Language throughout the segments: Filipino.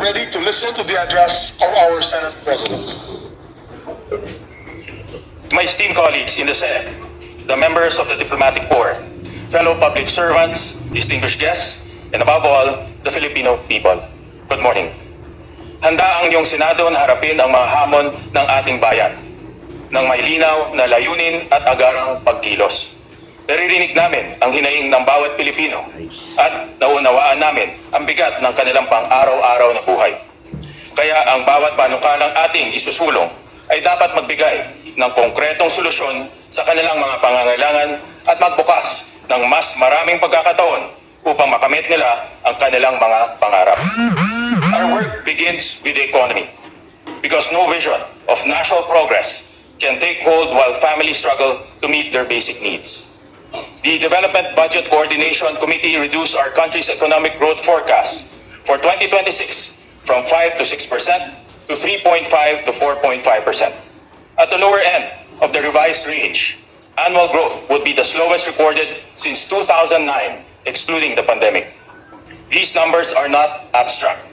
ready to listen to the address of our Senate President. My esteemed colleagues in the Senate, the members of the Diplomatic Corps, fellow public servants, distinguished guests, and above all, the Filipino people, good morning. Handa ang iyong Senado na harapin ang mga hamon ng ating bayan ng may linaw na layunin at agarang pagkilos. Naririnig namin ang hinaing ng bawat Pilipino at naunawaan namin ang bigat ng kanilang pang-araw-araw na buhay. Kaya ang bawat panukalang ating isusulong ay dapat magbigay ng konkretong solusyon sa kanilang mga pangangailangan at magbukas ng mas maraming pagkakataon upang makamit nila ang kanilang mga pangarap. Our work begins with the economy because no vision of national progress can take hold while families struggle to meet their basic needs. The Development Budget Coordination Committee reduced our country's economic growth forecast for 2026 from 5 to 6% to 3.5 to 4.5%. At the lower end of the revised range, annual growth would be the slowest recorded since 2009, excluding the pandemic. These numbers are not abstract.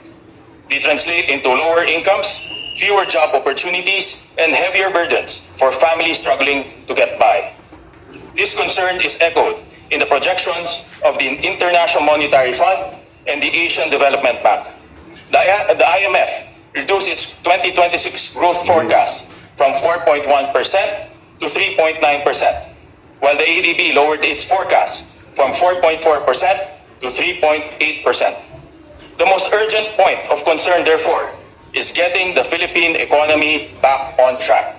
They translate into lower incomes, fewer job opportunities, and heavier burdens for families struggling to get by. This concern is echoed in the projections of the International Monetary Fund and the Asian Development Bank. The IMF reduced its 2026 growth forecast from 4.1% to 3.9%, while the ADB lowered its forecast from 4.4% to 3.8%. The most urgent point of concern, therefore, is getting the Philippine economy back on track.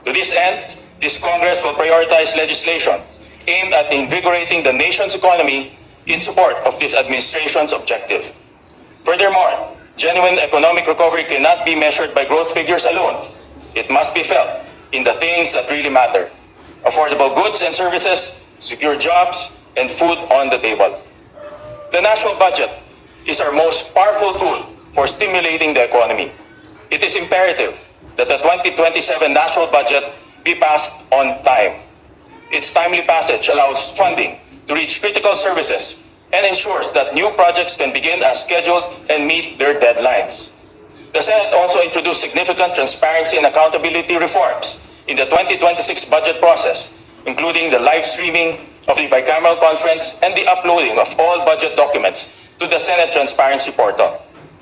To this end, this Congress will prioritize legislation aimed at invigorating the nation's economy in support of this administration's objective. Furthermore, genuine economic recovery cannot be measured by growth figures alone. It must be felt in the things that really matter: affordable goods and services, secure jobs, and food on the table. The national budget is our most powerful tool for stimulating the economy. It is imperative that the 2027 national budget be passed on time. Its timely passage allows funding to reach critical services and ensures that new projects can begin as scheduled and meet their deadlines. The Senate also introduced significant transparency and accountability reforms in the 2026 budget process, including the live streaming of the bicameral conference and the uploading of all budget documents to the Senate Transparency Portal.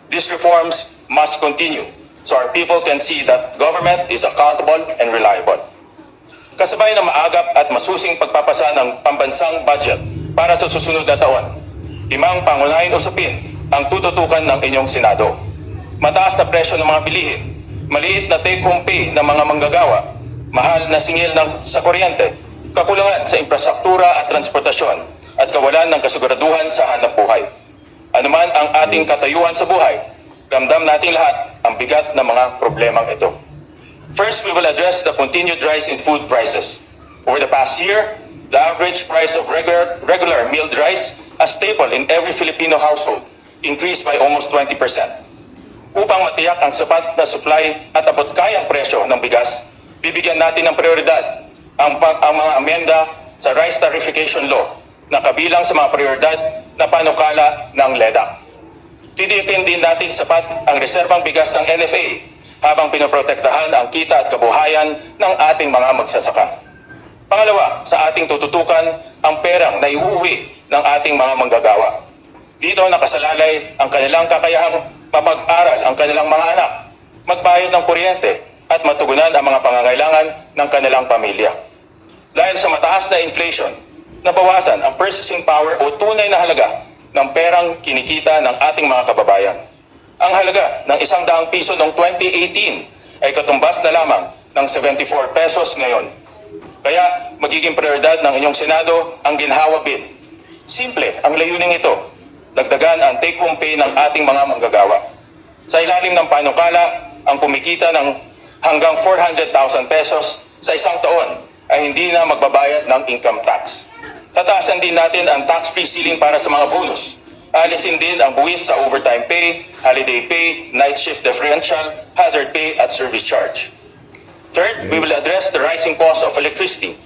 These reforms must continue so our people can see that government is accountable and reliable. Kasabay ng maagap at masusing pagpapasa ng pambansang budget para sa susunod na taon, 5 pangunahing usapin ang tututukan ng inyong Senado. Mataas na presyo ng mga bilihin, maliit na take-home pay ng mga manggagawa, mahal na singil sa kuryente, kakulangan sa infrastruktura at transportasyon, at kawalan ng kasiguraduhan sa hanapbuhay. Anuman ang ating katayuan sa buhay, ramdam nating lahat ang bigat ng mga problemang ito. First, we will address the continued rise in food prices. Over the past year, the average price of regular milled rice, a staple in every Filipino household, increased by almost 20%. Upang matiyak ang sapat na supply at abot-kayang presyo ng bigas, bibigyan natin ng prioridad ang mga amenda sa Rice Tarification Law na kabilang sa mga prioridad na panukala ng LEDA. Titiyakin din natin sapat ang reserbang bigas ng NFA habang pinoprotektahan ang kita at kabuhayan ng ating mga magsasaka. Pangalawa, sa ating tututukan ang perang na iuuwi ng ating mga manggagawa. Dito nakasalalay ang kanilang kakayahang mapag-aral ang kanilang mga anak, magbayad ng kuryente at matugunan ang mga pangangailangan ng kanilang pamilya. Dahil sa mataas na inflation, nabawasan ang purchasing power o tunay na halaga ng perang kinikita ng ating mga kababayan. Ang halaga ng 100 piso noong 2018 ay katumbas na lamang ng 74 pesos ngayon. Kaya magiging prioridad ng inyong Senado ang ginhawa bill. Simple ang layuning ito, dagdagan ang take-home pay ng ating mga manggagawa. Sa ilalim ng panukala, ang kumikita ng hanggang 400,000 pesos sa isang taon ay hindi na magbabayad ng income tax. Tataasan din natin ang tax-free ceiling para sa mga bonus. Alisin din ang buwis sa overtime pay, holiday pay, night shift differential, hazard pay at service charge. Third, we will address the rising cost of electricity.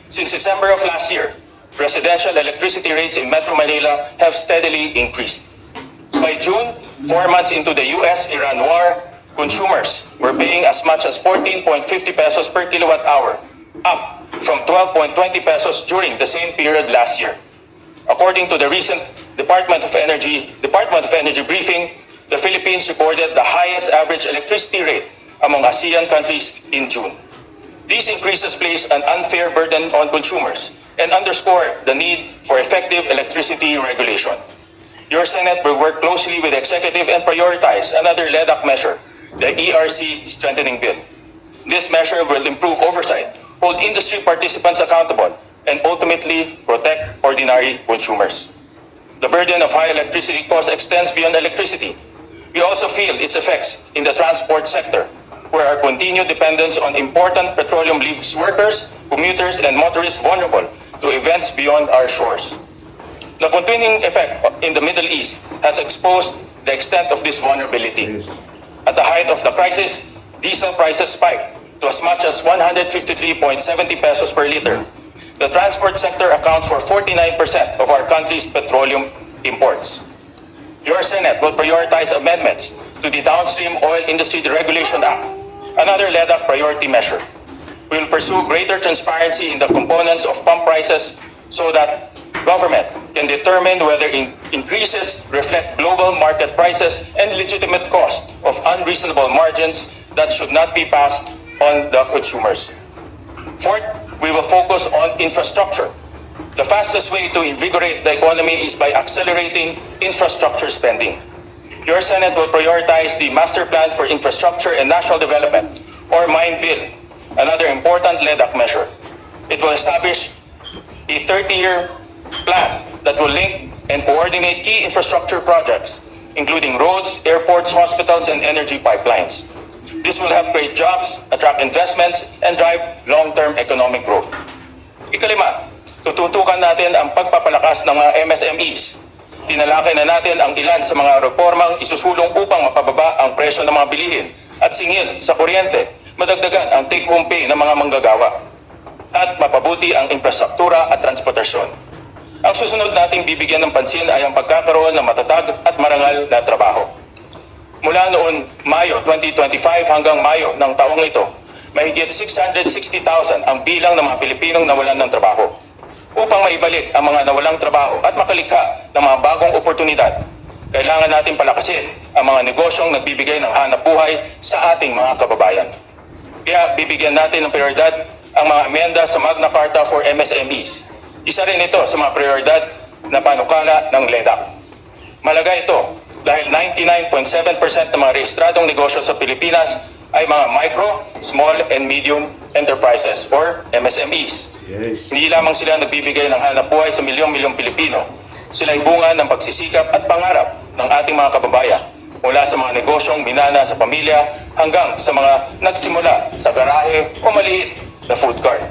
Since December of last year, residential electricity rates in Metro Manila have steadily increased. By June, 4 months into the US-Iran war, consumers were paying as much as 14.50 pesos per kilowatt hour, up from 12.20 pesos during the same period last year. According to the recent Department of Energy briefing, the Philippines recorded the highest average electricity rate among ASEAN countries in June. These increases place an unfair burden on consumers and underscore the need for effective electricity regulation. Your Senate will work closely with the Executive and prioritize another LEDAC measure, the ERC Strengthening Bill. This measure will improve oversight, hold industry participants accountable, and ultimately protect ordinary consumers. The burden of high electricity costs extends beyond electricity. We also feel its effects in the transport sector, where our continued dependence on important petroleum leaves workers, commuters, and motorists vulnerable to events beyond our shores. The continuing effect in the Middle East has exposed the extent of this vulnerability. At the height of the crisis, diesel prices spiked to as much as 153.70 pesos per liter. The transport sector accounts for 49% of our country's petroleum imports. Your Senate will prioritize amendments to the Downstream Oil Industry Deregulation Act, another LEDAC priority measure. We will pursue greater transparency in the components of pump prices so that government can determine whether increases reflect global market prices and legitimate cost of unreasonable margins that should not be passed on the consumers. Fourth, we will focus on infrastructure. The fastest way to invigorate the economy is by accelerating infrastructure spending. Your Senate will prioritize the Master Plan for Infrastructure and National Development, or MIND Bill, another important LEDAC measure. It will establish a 30-year plan that will link and coordinate key infrastructure projects, including roads, airports, hospitals, and energy pipelines. This will help create jobs, attract investments, and drive long-term economic growth. Ikalima, tututukan natin ang pagpapalakas ng mga MSMEs. Tinalakay na natin ang ilan sa mga reformang isusulong upang mapababa ang presyo ng mga bilihin at singil sa kuryente, madagdagan ang take-home pay ng mga manggagawa, at mapabuti ang infrastruktura at transportasyon. Ang susunod nating bibigyan ng pansin ay ang pagkakaroon ng matatag at marangal na trabaho. Mula noon Mayo 2025 hanggang Mayo ng taong ito, mahigit 660,000 ang bilang ng mga Pilipinong nawalan ng trabaho. Upang maibalik ang mga nawalang trabaho at makalikha ng mga bagong oportunidad, kailangan natin palakasin ang mga negosyong nagbibigay ng hanap buhay sa ating mga kababayan. Kaya bibigyan natin ng prioridad ang mga amenda sa Magna Carta for MSMEs. Isa rin ito sa mga prioridad na panukala ng LEDAC. Malaga ito dahil 99.7% ng mga rehistradong negosyo sa Pilipinas ay mga micro, small, and medium enterprises or MSMEs. Yes. Hindi lamang sila nagbibigay ng hanap buhay sa milyong-milyong Pilipino. Sila ay bunga ng pagsisikap at pangarap ng ating mga kababayan mula sa mga negosyong minana sa pamilya hanggang sa mga nagsimula sa garahe o maliit na food cart.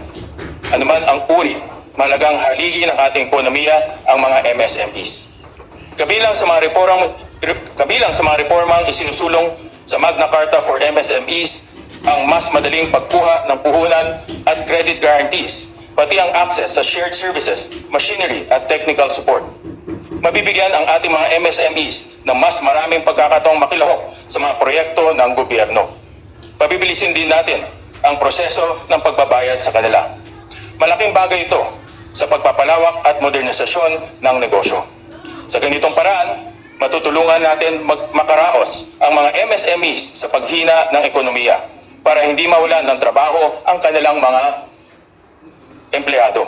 Ano man ang uri, malagang haligi ng ating ekonomiya ang mga MSMEs. Kabilang sa mga reformang isinusulong sa Magna Carta for MSMEs ang mas madaling pagkuha ng puhunan at credit guarantees, pati ang access sa shared services, machinery at technical support. Mabibigyan ang ating mga MSMEs ng mas maraming pagkakataong makilahok sa mga proyekto ng gobyerno. Pabibilisin din natin ang proseso ng pagbabayad sa kanila. Malaking bagay ito sa pagpapalawak at modernisasyon ng negosyo. Sa ganitong paraan, matutulungan natin makaraos ang mga MSMEs sa paghina ng ekonomiya para hindi mawalan ng trabaho ang kanilang mga empleyado.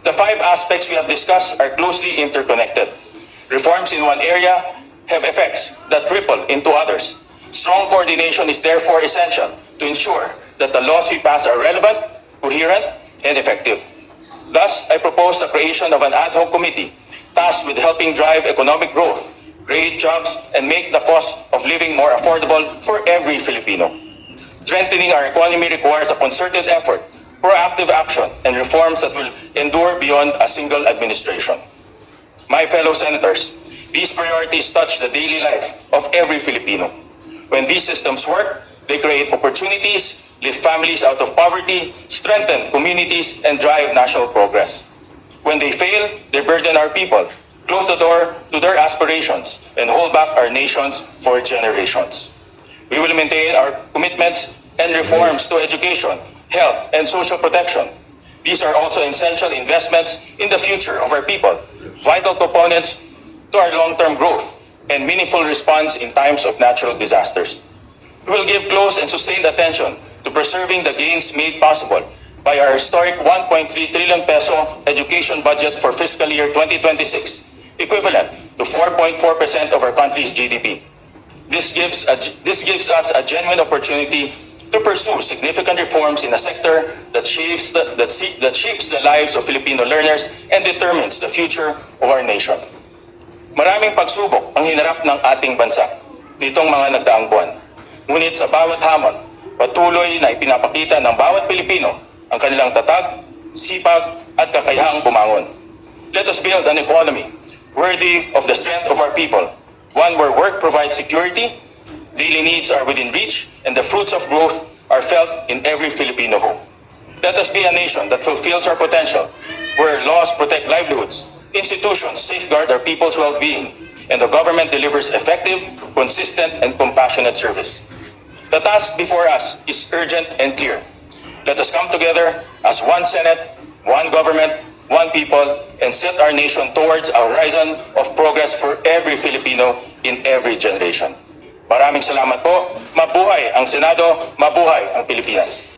The 5 aspects we have discussed are closely interconnected. Reforms in one area have effects that ripple into others. Strong coordination is therefore essential to ensure that the laws we pass are relevant, coherent, and effective. Thus, I propose the creation of an ad hoc committee tasked with helping drive economic growth, create jobs, and make the cost of living more affordable for every Filipino. Strengthening our economy requires a concerted effort, proactive action, and reforms that will endure beyond a single administration. My fellow senators, these priorities touch the daily life of every Filipino. When these systems work, they create opportunities, lift families out of poverty, strengthen communities, and drive national progress. When they fail, they burden our people, close the door to their aspirations, and hold back our nations for generations. We will maintain our commitments and reforms to education, health, and social protection. These are also essential investments in the future of our people, vital components to our long-term growth, and meaningful response in times of natural disasters. We will give close and sustained attention to preserving the gains made possible by our historic 1.3 trillion peso education budget for fiscal year 2026, equivalent to 4.4% of our country's GDP. This gives us a genuine opportunity to pursue significant reforms in a sector that shapes the lives of Filipino learners and determines the future of our nation. Maraming pagsubok ang hinarap ng ating bansa nitong mga nagdaang buwan. Ngunit sa bawat hamon, patuloy na ipinapakita ng bawat Pilipino ang kanilang tatag, sipag at kakayahang bumangon. Let us build an economy worthy of the strength of our people, one where work provides security, daily needs are within reach, and the fruits of growth are felt in every Filipino home. Let us be a nation that fulfills our potential, where laws protect livelihoods, institutions safeguard our people's well-being, and the government delivers effective, consistent, and compassionate service. The task before us is urgent and clear. Let us come together as one Senate, one government, one people, and set our nation towards a horizon of progress for every Filipino in every generation. Maraming salamat po. Mabuhay ang Senado, mabuhay ang Pilipinas.